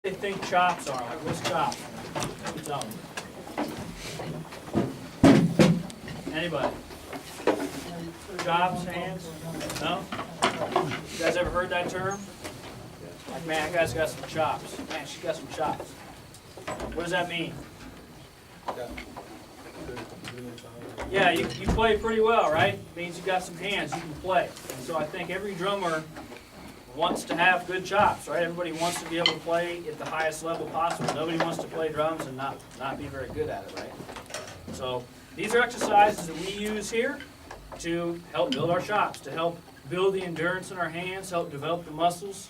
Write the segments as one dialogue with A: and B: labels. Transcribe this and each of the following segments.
A: They think chops are. Like, what's chops? Tell them. Anybody? Chops, hands? No? You guys ever heard that term? Like, man, that guy's got some chops. Man, she got some chops. What does that mean? Yeah, you play pretty well, right? It means you got some hands, you can play. And so I think every drummer wants to have good chops, right? Everybody wants to be able to play at the highest level possible. Nobody wants to play drums and not be very good at it, right? So these are exercises that we use here to help build our chops, to help build the endurance in our hands, help develop the muscles,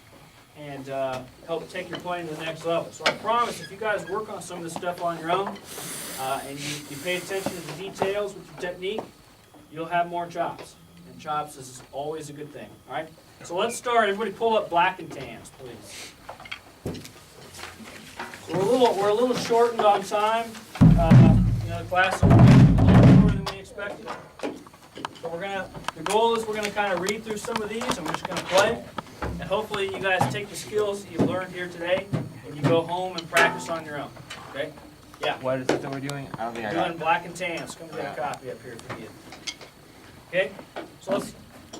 A: and help take your playing to the next level. So I promise if you guys work on some of this stuff on your own, and you pay attention to the details with your technique, you'll have more chops. And chops is always a good thing, all right? So let's start. Everybody pull up black and tans, please. So we're a little shortened on time. The class is a little shorter than we expected. So the goal is we're gonna kind of read through some of these, and we're just gonna play. And hopefully you guys take the skills that you've learned here today, and you go home and practice on your own, okay? Yeah.
B: What is it that we're doing? I don't think I got
A: Doing
B: it.
A: black and tans. Come get a copy up here for you. Okay? So let's,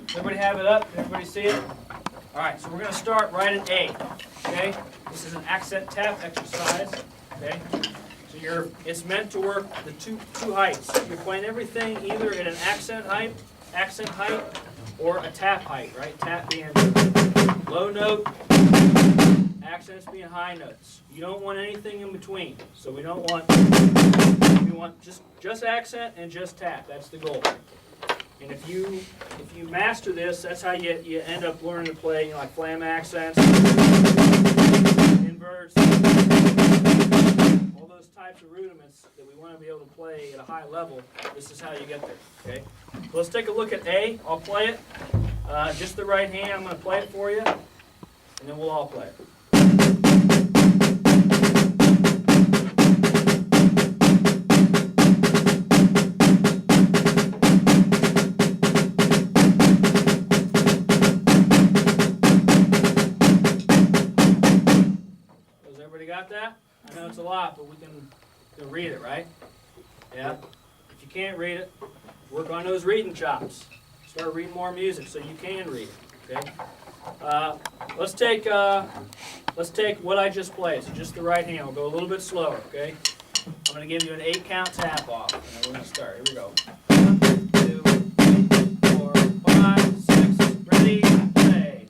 A: everybody have it up? Everybody see it? All right, so we're going to start right at A. Okay? This is an accent tap exercise. Okay? So it's meant to work the two heights. You're playing everything either at an accent height, or a tap height, right? Tap being low note, accents being high notes. You don't want anything in between. So we want just accent and just tap. That's the goal. And if you master this, that's how you end up learning to play, like flam accents, inverts, all those types of rudiments that we want to be able to play at a high level. This is how you get there. Okay. So let's take a look at A. I'll play it. Just the right hand. I'm going to play it for you, and then we'll all play it. Got that? I know it's a lot, but we can read it, right? Yeah? If you can't read it, work on those reading chops. Start reading more music so you can read it, okay? Let's take what I just played, so just the right hand. We'll go a little bit slower, okay? I'm going to give you an 8-count tap off, and then we're going to start. Here we go. 1, 2, 3, 4, 5, 6, ready, play.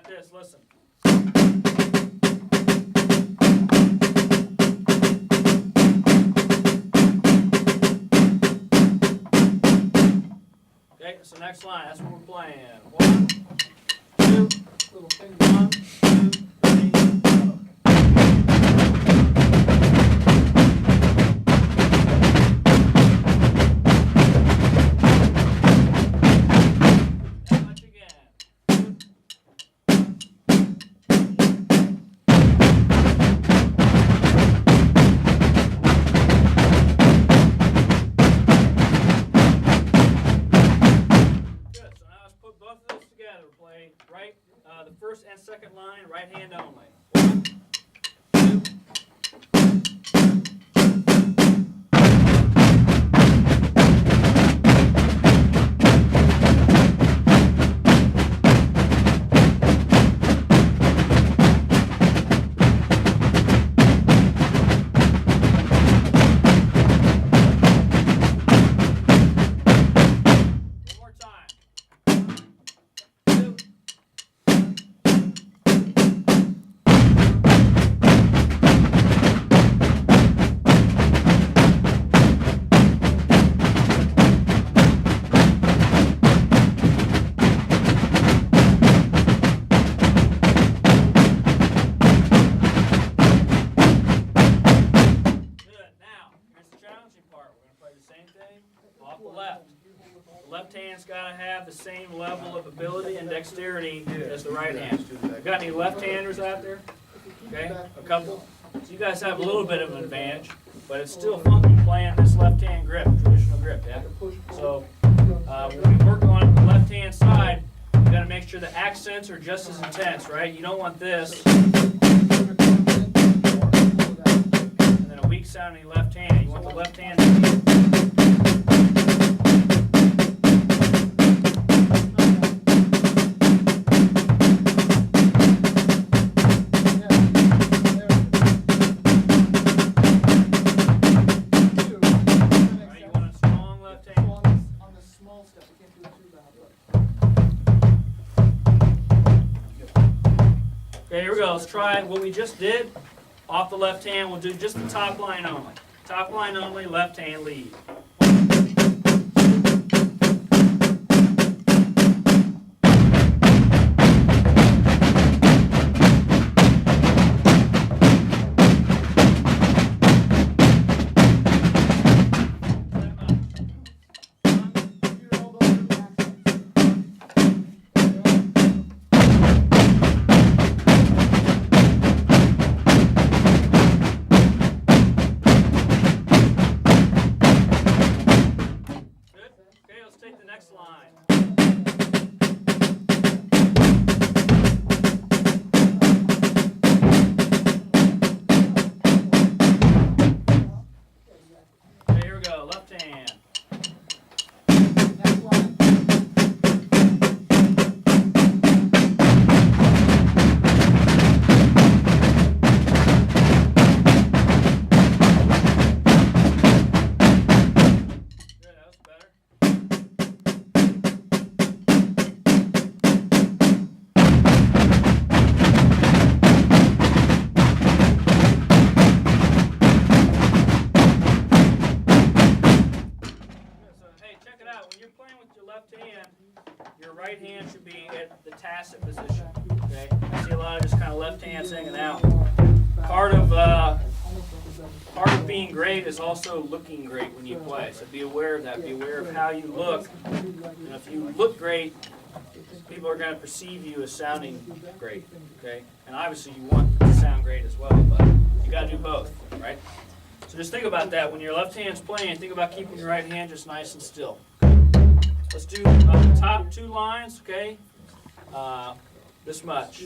A: This, listen. Okay, so next line, that's what we're playing. 1, 2, little finger, 1, 2, 3, go. Right, the first and second line, right hand only. 1, 2. One more time. hand's got to have the same level of ability and dexterity as the right hand. Got any left-handers out there? Okay, a couple. So you guys have a little bit of an advantage, but it's still funky playing this left-hand grip, traditional grip, yeah? So when we work on the left-hand side, you got to make sure the accents are just as intense, right? You don't want this and then a weak sounding left hand. You want the left hand to be Okay, here we go. Let's try what we just did. Off the left hand, we'll do just the top line only. Top line only, left hand lead. Next line. Okay, here we go. Left hand. Next line. Good, that was better. When you're playing with your left hand, your right hand should be at the tacit position. Okay, I see a lot of just kind of left hands hanging out. Part of being great is also looking great when you play. So be aware of that. Be aware of how you look. And if you look great, people are going to perceive you as sounding great. Okay, and obviously you want to sound great as well, but you got to do both, right? So just think about that. When your left hand's playing, think about keeping your right hand just nice and still. Let's do the top two lines, okay? This much.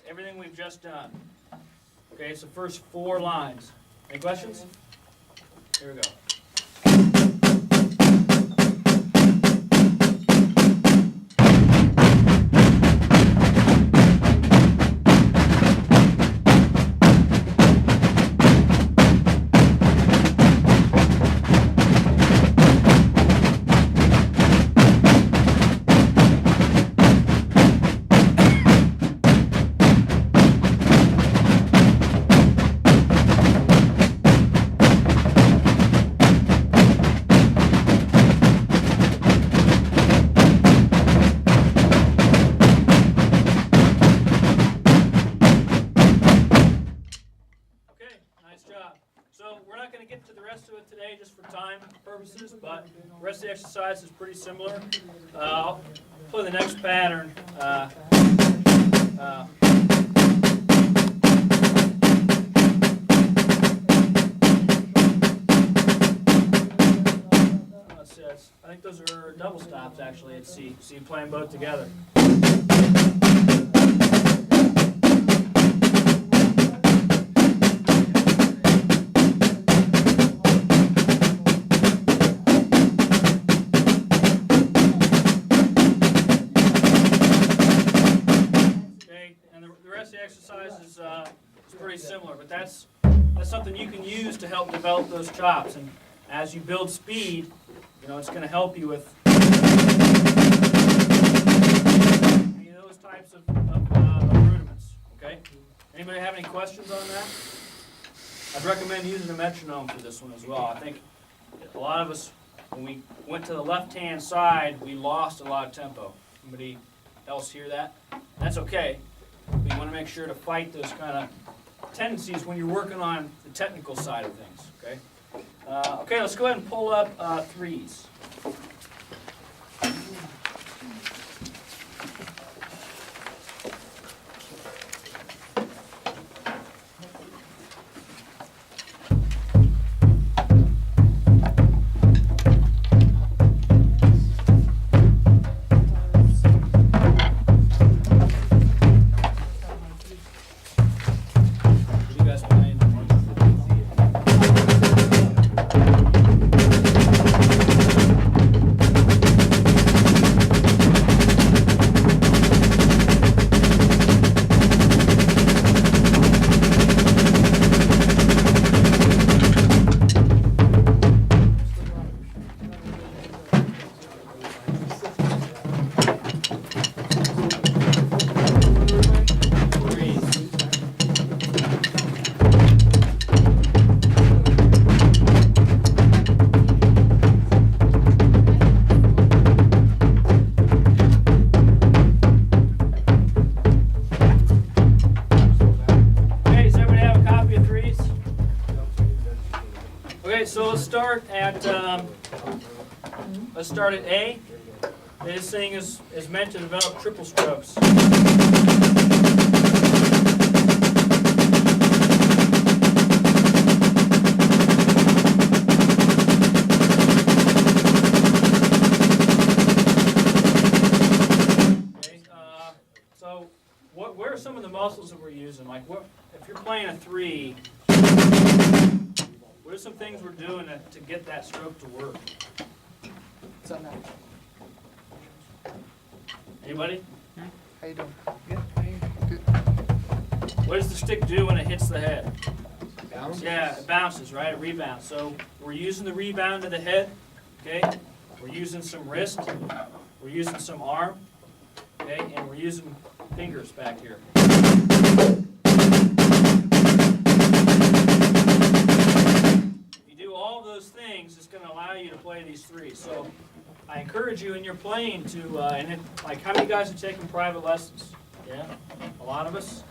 A: Everything we've just done. Okay, so first 4 lines. Any questions? Here we go. So we're not going to get to the rest of it today just for time purposes, but the rest of the exercise is pretty similar. I'll play the next pattern. stops actually at C. So you play them both together. Okay, and the rest of the exercise is pretty similar, but that's something you can use to help develop those chops. And as you build speed, it's going to help you with any of those types of rudiments. Okay? Anybody have any questions on that? I'd recommend using a metronome for this one as well. I think a lot of us, when we went to the left-hand side, we lost a lot of tempo. Anybody else hear that? That's okay. But you want to make sure to fight those kind of tendencies when you're working on the technical side of things. Okay? Okay, let's go ahead and pull up threes. You guys playing? So let's start at A. This thing is meant to develop triple strokes. Okay, so where are some of the muscles that we're using? Like, if you're playing a three, what are some things we're doing to get that stroke to work? Anybody?
C: How you doing?
D: Good.
A: What does the stick do when it hits the head?
B: Bounce?
A: Yeah, it bounces, right? It rebounds. So we're using the rebound to the head, okay? We're using some wrist. We're using some arm, okay? And we're using fingers back here. If you do all of those things, it's going to allow you to play these threes. So I encourage you in your playing to, like, how many guys are taking private lessons? Yeah, a lot of us.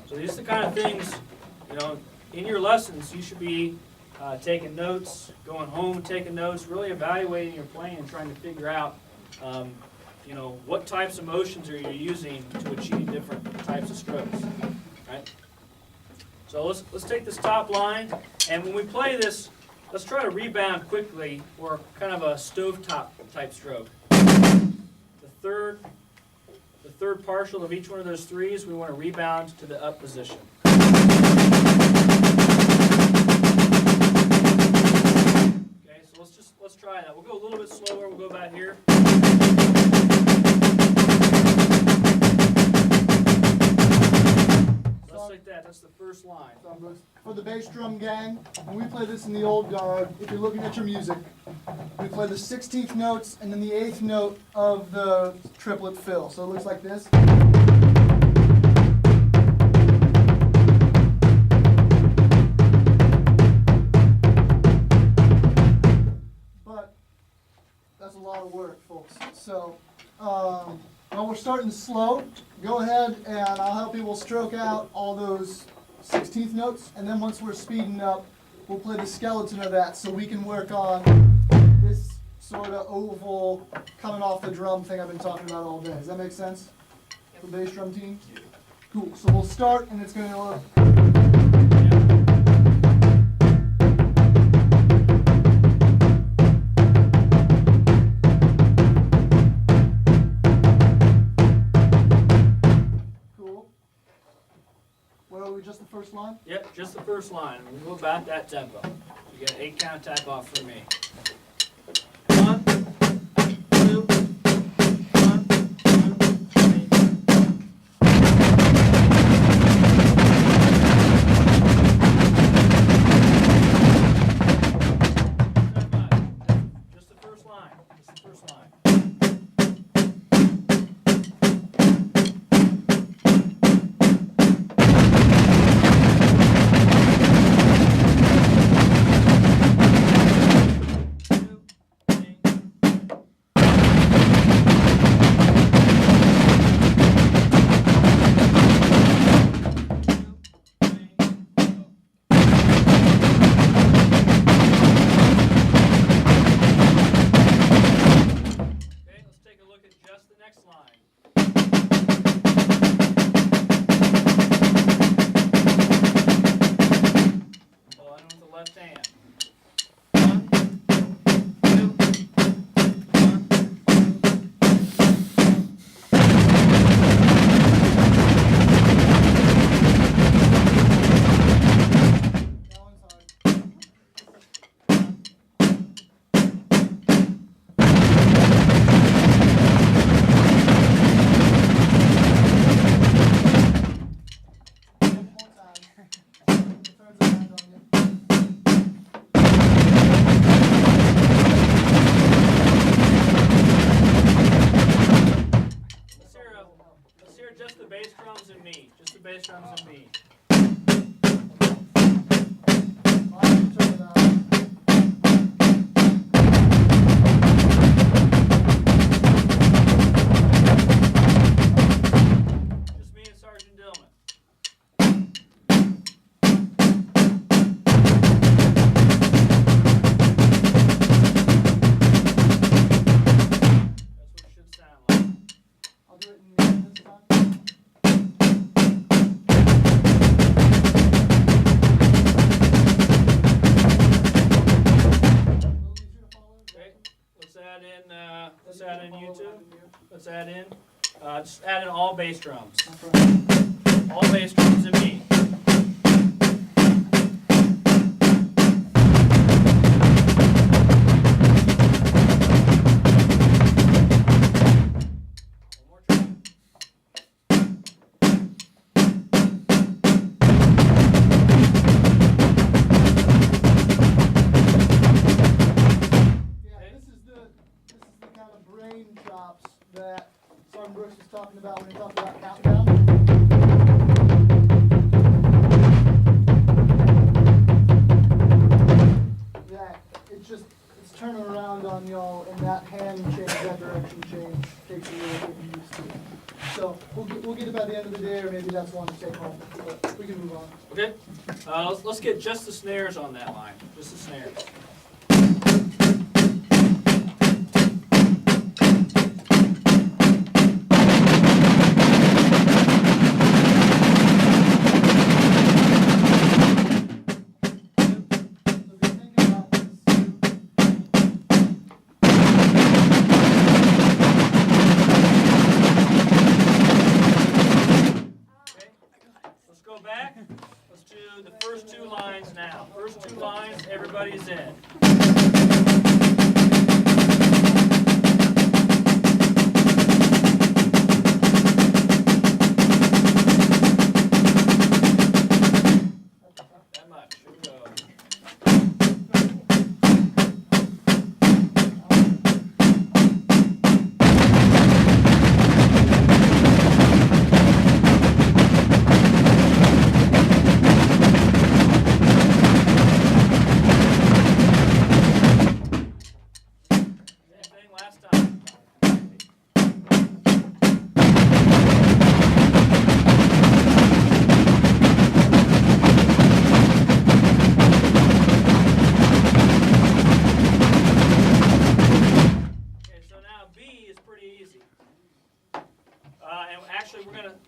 A: So these are the kind of things, in your lessons, you should be taking notes, going home and taking notes, really evaluating your playing and trying to figure out, what types of motions are you using to achieve different types of strokes, right? So let's take this top line, and when we play this, let's try to rebound quickly for kind of a stovetop type stroke. The third partial of each one of those threes, we want to rebound to the up position. Okay, so let's try that. We'll go a little bit slower. We'll go back here. Just like that. That's the first line.
C: For the bass drum gang, when we play this in the old guard, if you're looking at your music, we play the 16th notes and then the 8th note of the triplet fill. So it looks like this. But that's a lot of work, folks. So while we're starting slow, go ahead and I'll help you. We'll stroke out all those 16th notes, and then once we're speeding up, we'll play the skeleton of that so we can work on this sort of oval coming off the drum thing I've been talking about all day. Does that make sense? The bass drum team? Cool. So we'll start, and it's going to look. Where are we, just the first line?
A: Yep, just the first line. We'll go about that tempo. You get 8 count attack off from me. 1, 2, 1, 2, 3. Just the first line. Just the first line. Just the bass drums and me. Just the bass drums and me. Just me and Sergeant Dillman. That's what it should sound like.
C: I'll do it in this time. Let's add in YouTube. Let's add in. Just add in all bass drums. All bass drums and me. One more try. Brain chops that Sergeant Brooks was talking about when he talked about countdown. That it's turning around on y'all, and that hand change, that direction change takes a little getting used to. So we'll get it by the end of the day, or maybe that's one to take home. But we can move on.
A: Okay. Let's get just the snares on that line. Just the snares. Back. Let's do the first 2 lines now. First 2 lines, everybody's in. That much. Here we go.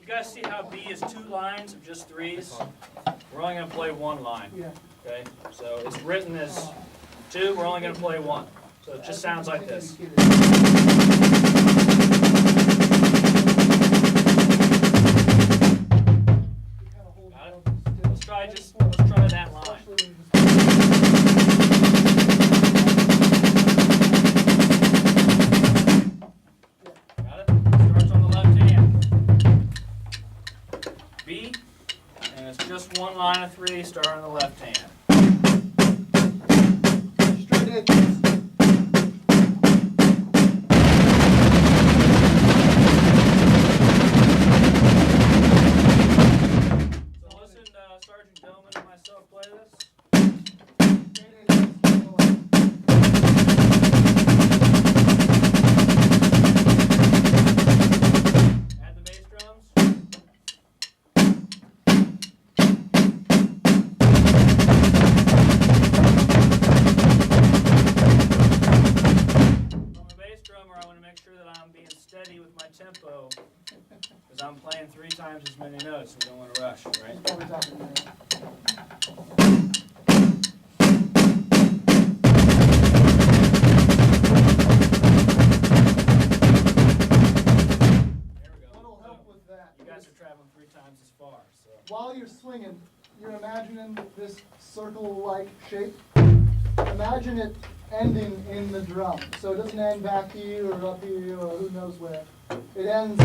A: You guys see how B is 2 lines of just 3s? We're only going to play 1 line.
C: Yeah.
A: Okay? So it's written as 2, we're only going to play 1. So it just sounds like this. Got it? Let's try that line. Got it? Starts on the left hand. B, and it's just one line of 3, start on the left hand.
C: Straight in.
A: So listen, Sergeant Dillman and myself play this. Add the bass drums. I'm a bass drummer, I want to make sure that I'm being steady with my tempo, because I'm playing 3 times as many notes, so we don't want to rush, right?
C: That's what we're talking about.
A: There we go.
C: What'll help with that?
A: You guys are traveling 3 times as far, so.
C: While you're swinging, you're imagining this circle-like shape. Imagine it ending in the drum. So it doesn't end back here or up here or who knows where. It ends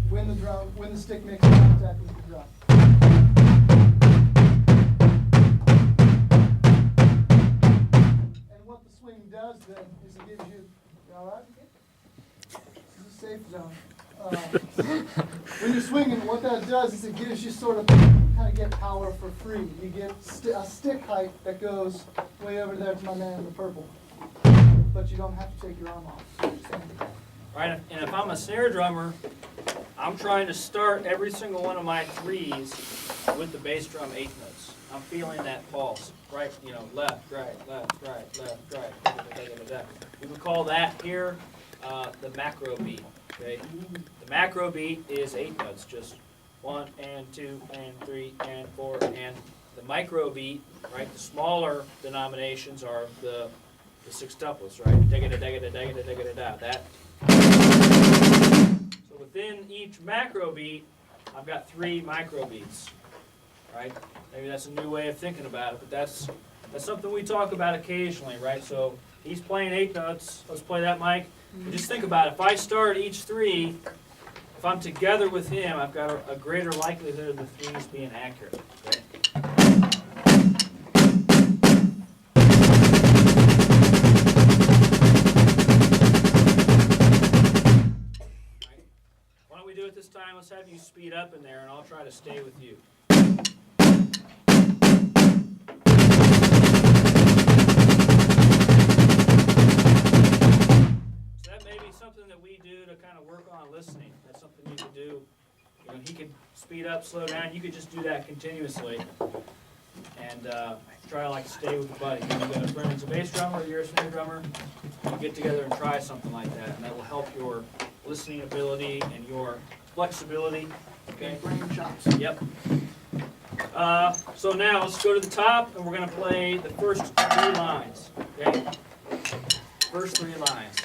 C: when the stick makes contact with the drum. And what the swing does then is it gives you all right? This is a safe zone. When you're swinging, what that does is it gives you sort of kind of get power for free. You get a stick height that goes way over there to my man in the purple. But you don't have to take your arm off.
A: Right, and if I'm a snare drummer, I'm trying to start every single one of my 3s with the bass drum 8 notes. I'm feeling that pulse, right, left, right, left, right, left, right, da, da, da, da, da, da. We would call that here the macro beat, okay? The macro beat is 8 notes, just 1 and 2 and 3 and 4, and the micro beat, right, the smaller denominations are the sextuplets, right? Da-ga-da, da-ga-da, da-ga-da, da-ga-da, da. That. So within each macro beat, I've got 3 micro beats, right? Maybe that's a new way of thinking about it, but that's something we talk about occasionally, right? So he's playing 8 notes. Let's play that, Mike. And just think about it. If I start each 3, if I'm together with him, I've got a greater likelihood of the 3s being accurate, okay? Why don't we do it this time? Let's have you speed up in there, and I'll try to stay with you. So that may be something that we do to kind of work on listening. That's something you could do. He could speed up, slow down. You could just do that continuously, and try to like stay with the buddy. You got a friend who's a bass drummer, or you're a snare drummer. You get together and try something like that, and that will help your listening ability and your flexibility. Okay.
C: Brain chops.
A: Yep. So now let's go to the top, and we're going to play the first 3 lines. Okay. First 3 lines.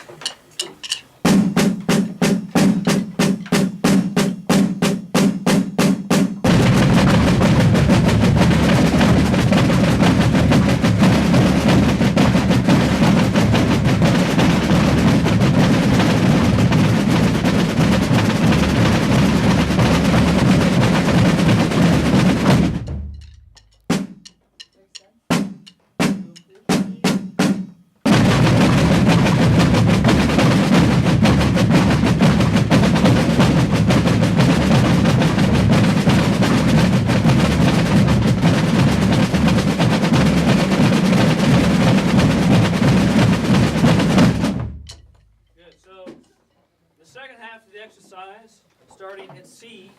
A: Starting at C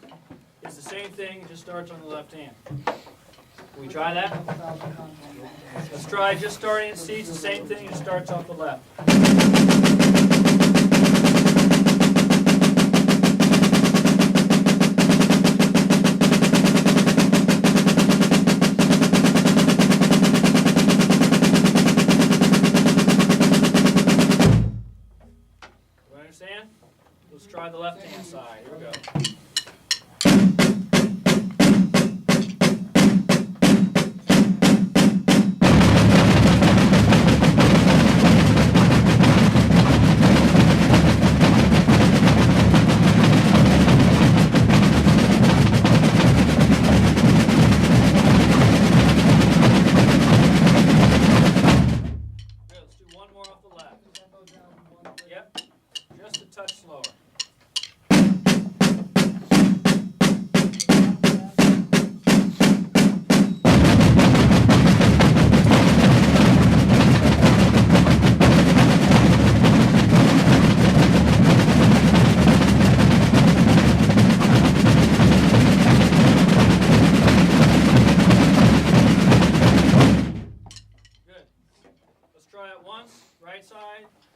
A: is the same thing, it just starts on the left hand. Can we try that? Let's try just starting at C, it's the same thing, it starts off the left. Do you understand? Let's try the left-hand side. Here we go.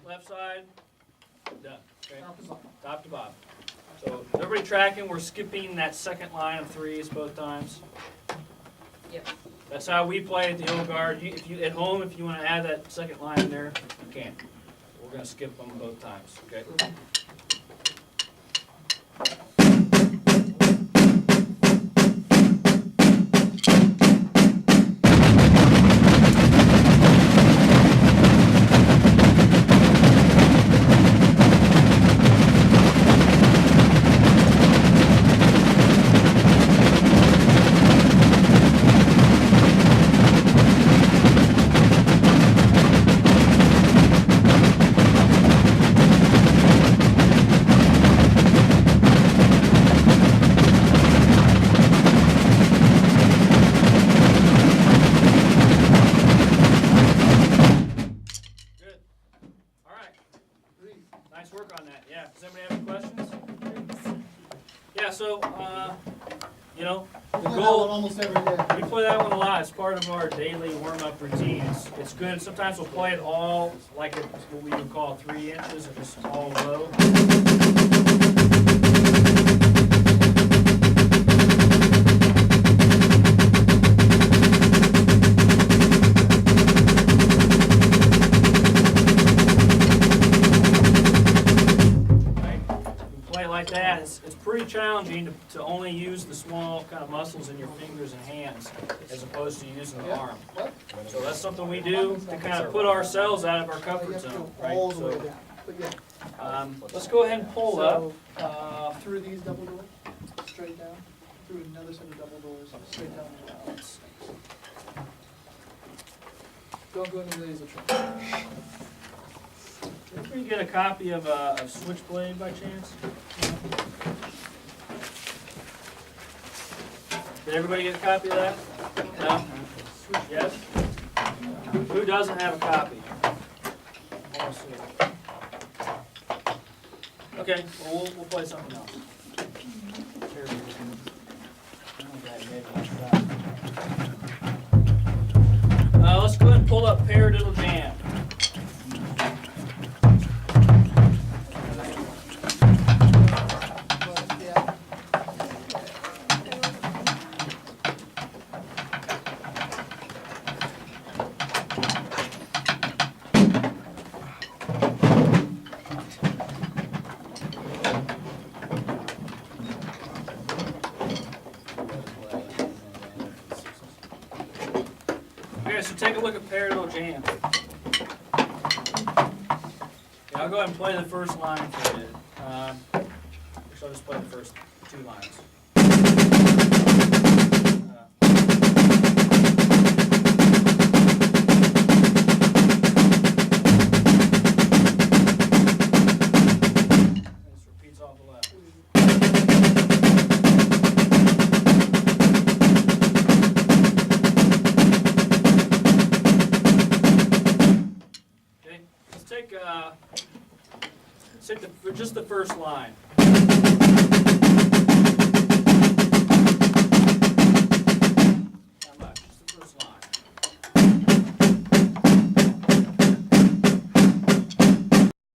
A: left side, done, okay?
C: Top to bottom.
A: Top to bottom. So, is everybody tracking? We're skipping that second line of threes both times.
D: Yep.
A: That's how we play at the old guard. If you at home, if you want to add that second line in there, you can. We're going to skip them both times, okay? Good. All right. Nice work on that. Yeah. Does anybody have any questions? Yeah. So, you know, the
C: We play that one
A: goal.
C: almost every day.
A: We play that one a lot. It's part of our daily warm-up routine. It's good. Sometimes we'll play it all like it's what we would call 3 inches, if it's all low. Right? We play it like that. It's pretty challenging to only use the small kind of muscles in your fingers and hands as opposed to using the arm.
C: What?
A: So that's something we do to kind of put ourselves out of our
C: You
A: comfort
C: have to
A: zone,
C: go
A: right?
C: all the way
A: So,
C: down. But yeah.
A: let's go ahead and pull up.
C: So, through these double doors, straight down, through another set of double doors, straight down. Don't go into the laser track.
A: Did we get a copy of Switchblade by chance? Did everybody get a copy of that? No? Yes? Who doesn't have a copy? I wanna see it. Okay, well, we'll play something else. Let's go ahead and pull up Paradiddle Jam.
C: But, yeah.
A: Okay, so take a look at Paradiddle Jam. Yeah, I'll go ahead and play the first line for you. Actually, I'll just play the first 2 lines. This repeats off the left. Okay, let's take just the first line.